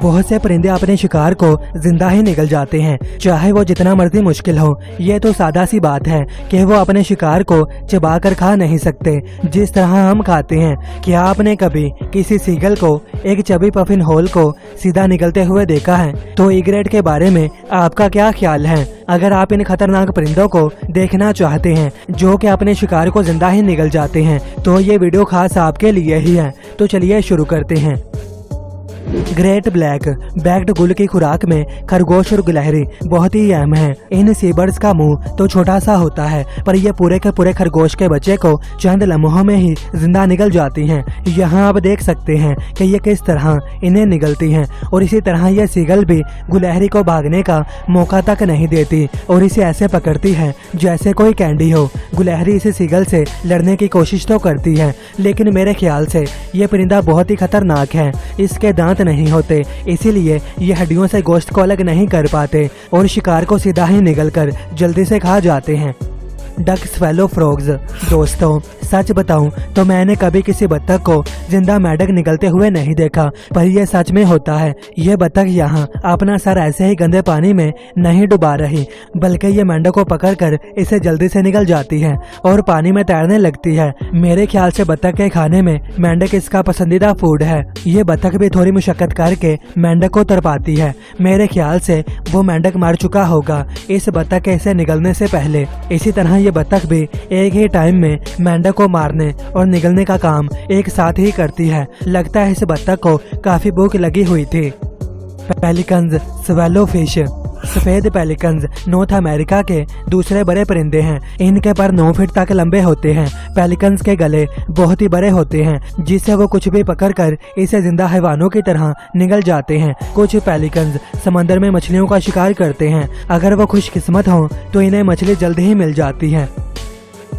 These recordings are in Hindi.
बहुत से परिंदे अपने शिकार को जिंदा ही निगल जाते हैं, चाहे वो जितना मर्जी मुश्किल हो। ये तो सादा सी बात है कि वो अपने शिकार को चबा कर खा नहीं सकते जिस तरह हम खाते हैं। क्या आपने कभी किसी सीगल को एक चबी पफिन होल को सीधा निकलते हुए देखा है? तो इग्रेट के बारे में आपका क्या ख्याल है? अगर आप इन खतरनाक परिंदों को देखना चाहते हैं जो कि अपने शिकार को जिंदा ही निगल जाते हैं, तो ये वीडियो खास आपके लिए ही है। तो चलिए शुरू करते हैं। ग्रेट ब्लैक बैक्ड गुल की खुराक में खरगोश और गिलहरी बहुत ही अहम है। इन सीबर्ड्स का मुंह तो छोटा सा होता है, पर ये पूरे के पूरे खरगोश के बच्चे को चंद लम्हों में ही जिंदा निगल जाती हैं। यहाँ आप देख सकते हैं कि ये किस तरह इन्हें निगलती हैं, और इसी तरह ये सीगल भी गिलहरी को भागने का मौका तक नहीं देती और इसे ऐसे पकड़ती है जैसे कोई कैंडी हो। गिलहरी इस सीगल से लड़ने की कोशिश तो करती है, लेकिन मेरे ख्याल से ये परिंदा बहुत ही खतरनाक है। इसके दांत नहीं होते, इसीलिए ये हड्डियों से गोश्त को अलग नहीं कर पाते और शिकार को सीधा ही निगलकर जल्दी से खा जाते हैं। Duck swallow frogs. दोस्तों सच बताऊं तो मैंने कभी किसी बत्तख को जिंदा मेंढक निकलते हुए नहीं देखा, पर यह सच में होता है। ये बत्तख यहाँ अपना सर ऐसे ही गंदे पानी में नहीं डुबा रही, बल्कि ये मेंढक को पकड़कर इसे जल्दी से निकल जाती है और पानी में तैरने लगती है। मेरे ख्याल से बत्तख के खाने में मेंढक इसका पसंदीदा फूड है। ये बत्तख भी थोड़ी मुशक्कत करके मेंढक को तरपाती है। मेरे ख्याल से वो मेंढक मर चुका होगा इस बत्तख के इसे निगलने से पहले। इसी तरह ये बत्तख भी एक ही टाइम में मेंढक को मारने और निगलने का काम एक साथ ही करती है। लगता है इस बत्तख को काफी भूख लगी हुई थी। Pelicans swallow fish. सफेद पेलिकन्स नॉर्थ अमेरिका के दूसरे बड़े परिंदे हैं। इनके पर 9 फीट तक लंबे होते हैं। पेलिकन्स के गले बहुत ही बड़े होते हैं, जिससे वो कुछ भी पकड़कर इसे जिंदा हैवानों की तरह निगल जाते हैं। कुछ पेलिकन्स समंदर में मछलियों का शिकार करते हैं। अगर वो खुशकिस्मत हों तो इन्हें मछली जल्द ही मिल जाती है।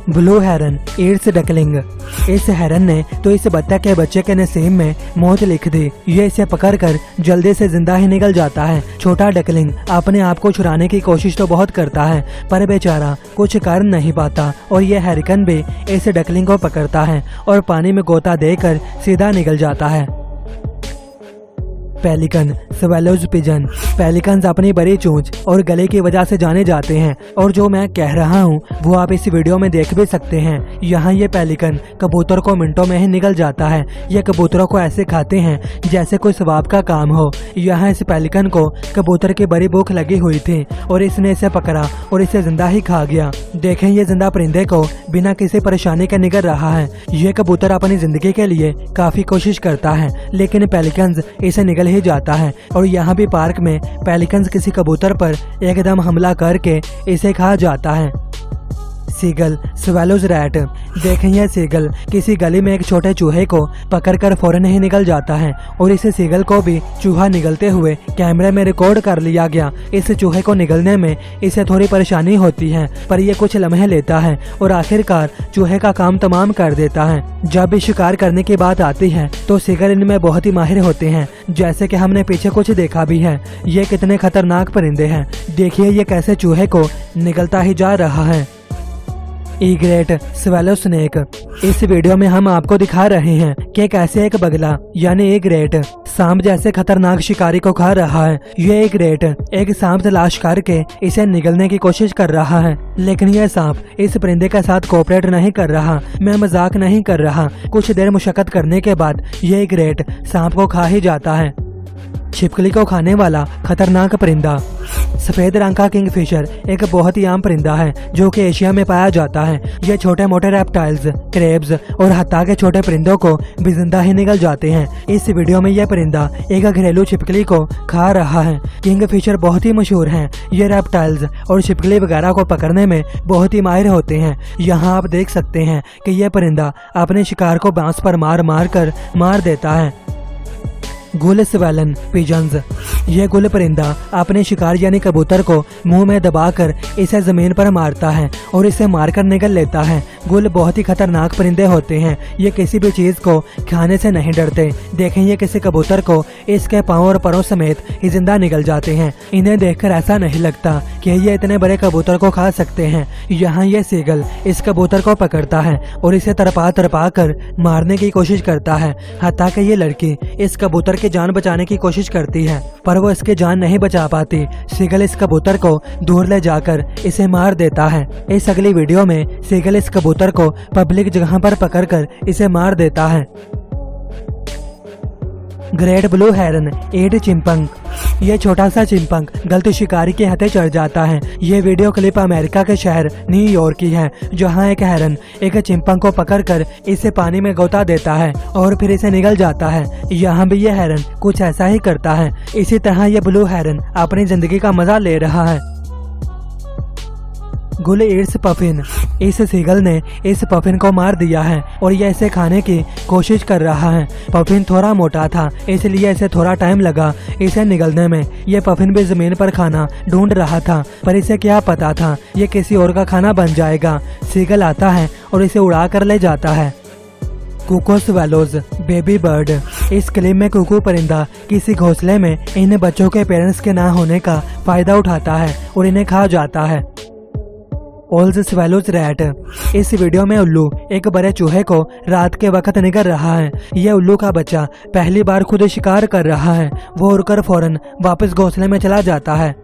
ब्लू हेरन ईट्स डकलिंग। इस हेरन ने तो इस बत्तख के बच्चे के नसीब में मौत लिख दी। ये इसे पकड़कर जल्दी से जिंदा ही निकल जाता है। छोटा डकलिंग अपने आप को छुड़ाने की कोशिश तो बहुत करता है, पर बेचारा कुछ कर नहीं पाता और ये हेरिकन भी इस डकलिंग को पकड़ता है और पानी में गोता देकर सीधा निकल जाता है। Pelican swallows pigeon. पेलिकन्स अपनी बड़ी चोंच और गले की वजह से जाने जाते हैं, और जो मैं कह रहा हूँ वो आप इस वीडियो में देख भी सकते हैं। यहाँ ये पेलिकन कबूतर को मिनटों में ही निगल जाता है। ये कबूतरों को ऐसे खाते हैं जैसे कोई सवाब का काम हो। यहाँ इस पेलिकन को कबूतर की बड़ी भूख लगी हुई थी और इसने इसे पकड़ा और इसे जिंदा ही खा गया। देखें ये जिंदा परिंदे को बिना किसी परेशानी के निगल रहा है। ये कबूतर अपनी जिंदगी के लिए काफी कोशिश करता है, लेकिन पेलिकन्स इसे निगल ही जाता है। और यहाँ भी पार्क में पेलिकन्स किसी कबूतर पर एकदम हमला करके इसे खा जाता है। Seagull swallows rat. देखें यह सीगल किसी गली में एक छोटे चूहे को पकड़कर फौरन ही निकल जाता है और इस सीगल को भी चूहा निगलते हुए कैमरे में रिकॉर्ड कर लिया गया। इस चूहे को निगलने में इसे थोड़ी परेशानी होती है, पर यह कुछ लम्हे लेता है और आखिरकार चूहे का काम तमाम कर देता है। जब भी शिकार करने की बात आती है तो सीगल इनमें बहुत ही माहिर होते हैं, जैसे कि हमने पीछे कुछ देखा भी है। ये कितने खतरनाक परिंदे हैं। देखिए ये कैसे चूहे को निगलता ही जा रहा है। Egret swallow snake. इस वीडियो में हम आपको दिखा रहे हैं कि कैसे एक बगला यानी इग्रेट सांप जैसे खतरनाक शिकारी को खा रहा है। ये इग्रेट एक सांप तलाश करके इसे निगलने की कोशिश कर रहा है, लेकिन यह सांप इस परिंदे के साथ कोऑपरेट नहीं कर रहा। मैं मजाक नहीं कर रहा। कुछ देर मुशक्कत करने के बाद ये इग्रेट सांप को खा ही जाता है। छिपकली को खाने वाला खतरनाक परिंदा। सफेद रंग का किंगफिशर एक बहुत ही आम परिंदा है जो कि एशिया में पाया जाता है। ये छोटे मोटे रेप्टाइल्स, क्रेब्स और हत्ता के छोटे परिंदों को भी जिंदा ही निगल जाते हैं। इस वीडियो में यह परिंदा एक घरेलू छिपकली को खा रहा है। किंगफिशर बहुत ही मशहूर हैं। ये रेप्टाइल्स और छिपकली वगैरह को पकड़ने में बहुत ही माहिर होते हैं। यहाँ आप देख सकते हैं कि यह परिंदा अपने शिकार को बांस पर मार देता है। गुल स्वेलन पिजन्स। यह गुल परिंदा अपने शिकार यानी कबूतर को मुंह में दबाकर इसे जमीन पर मारता है और इसे मारकर निगल लेता है। गुल बहुत ही खतरनाक परिंदे होते हैं। ये किसी भी चीज को खाने से नहीं डरते। देखें ये किसी कबूतर को इसके पांव और परों समेत ही जिंदा निगल जाते हैं। इन्हें देखकर ऐसा नहीं लगता कि ये इतने बड़े कबूतर को खा सकते हैं। यहाँ ये सीगल इस कबूतर को पकड़ता है और इसे तरपा कर मारने की कोशिश करता है। हत्ता कि ये लड़की इस कबूतर की जान बचाने की कोशिश करती है, पर वो इसकी जान नहीं बचा पाती। सीगल इस कबूतर को दूर ले जाकर इसे मार देता है। इस अगली वीडियो में सीगल इस कबूतर को पब्लिक जगह पर पकड़कर इसे मार देता है। ग्रेट ब्लू हेरन एड चिंपंग। ये छोटा सा चिंपंग गलत शिकारी के हथे चढ़ जाता है। ये वीडियो क्लिप अमेरिका के शहर न्यूयॉर्क की है, जहाँ एक हेरन एक चिंपंग को पकड़कर इसे पानी में गोता देता है और फिर इसे निगल जाता है। यहाँ भी ये हेरन कुछ ऐसा ही करता है। इसी तरह ये ब्लू हेरन अपनी जिंदगी का मजा ले रहा है। गुल ईट्स पफिन। इस सीगल ने इस पफिन को मार दिया है और यह इसे खाने की कोशिश कर रहा है। पफिन थोड़ा मोटा था, इसलिए इसे थोड़ा टाइम लगा इसे निगलने में। यह पफिन भी जमीन पर खाना ढूंढ रहा था, पर इसे क्या पता था ये किसी और का खाना बन जाएगा। सीगल आता है और इसे उड़ा कर ले जाता है। कुको स्वेलोज बेबी बर्ड। इस क्लिप में कुकू परिंदा किसी घोंसले में इन बच्चों के पेरेंट्स के ना होने का फायदा उठाता है और इन्हें खा जाता है। ओल्स स्वेलोज रैट। इस वीडियो में उल्लू एक बड़े चूहे को रात के वक्त निगल रहा है। यह उल्लू का बच्चा पहली बार खुद शिकार कर रहा है। वो उड़कर फौरन वापस घोंसले में चला जाता है।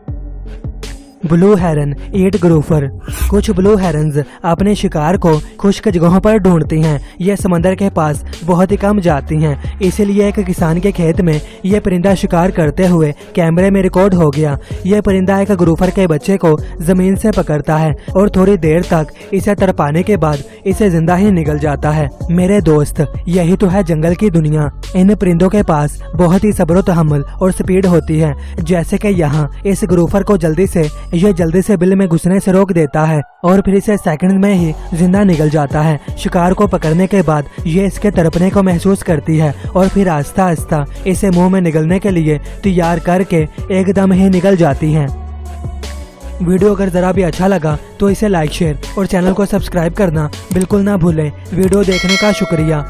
ब्लू हेरन ईट ग्रूफर। कुछ ब्लू हेरन्स अपने शिकार को खुश्क जगहों पर ढूंढती हैं। ये समंदर के पास बहुत ही कम जाती हैं, इसलिए एक किसान के खेत में यह परिंदा शिकार करते हुए कैमरे में रिकॉर्ड हो गया। यह परिंदा एक ग्रूफर के बच्चे को जमीन से पकड़ता है और थोड़ी देर तक इसे तड़पाने के बाद इसे जिंदा ही निगल जाता है। मेरे दोस्त, यही तो है जंगल की दुनिया। इन परिंदों के पास बहुत ही सब्र तहम्मुल और स्पीड होती है। जैसे कि यहाँ इस ग्रूफर को जल्दी से बिल में घुसने से रोक देता है और फिर इसे सेकंड में ही जिंदा निगल जाता है। शिकार को पकड़ने के बाद ये इसके तड़पने को महसूस करती है और फिर आहिस्ता आहिस्ता इसे मुंह में निगलने के लिए तैयार करके एकदम ही निगल जाती है। वीडियो अगर जरा भी अच्छा लगा तो इसे लाइक शेयर और चैनल को सब्सक्राइब करना बिल्कुल ना भूलें। वीडियो देखने का शुक्रिया।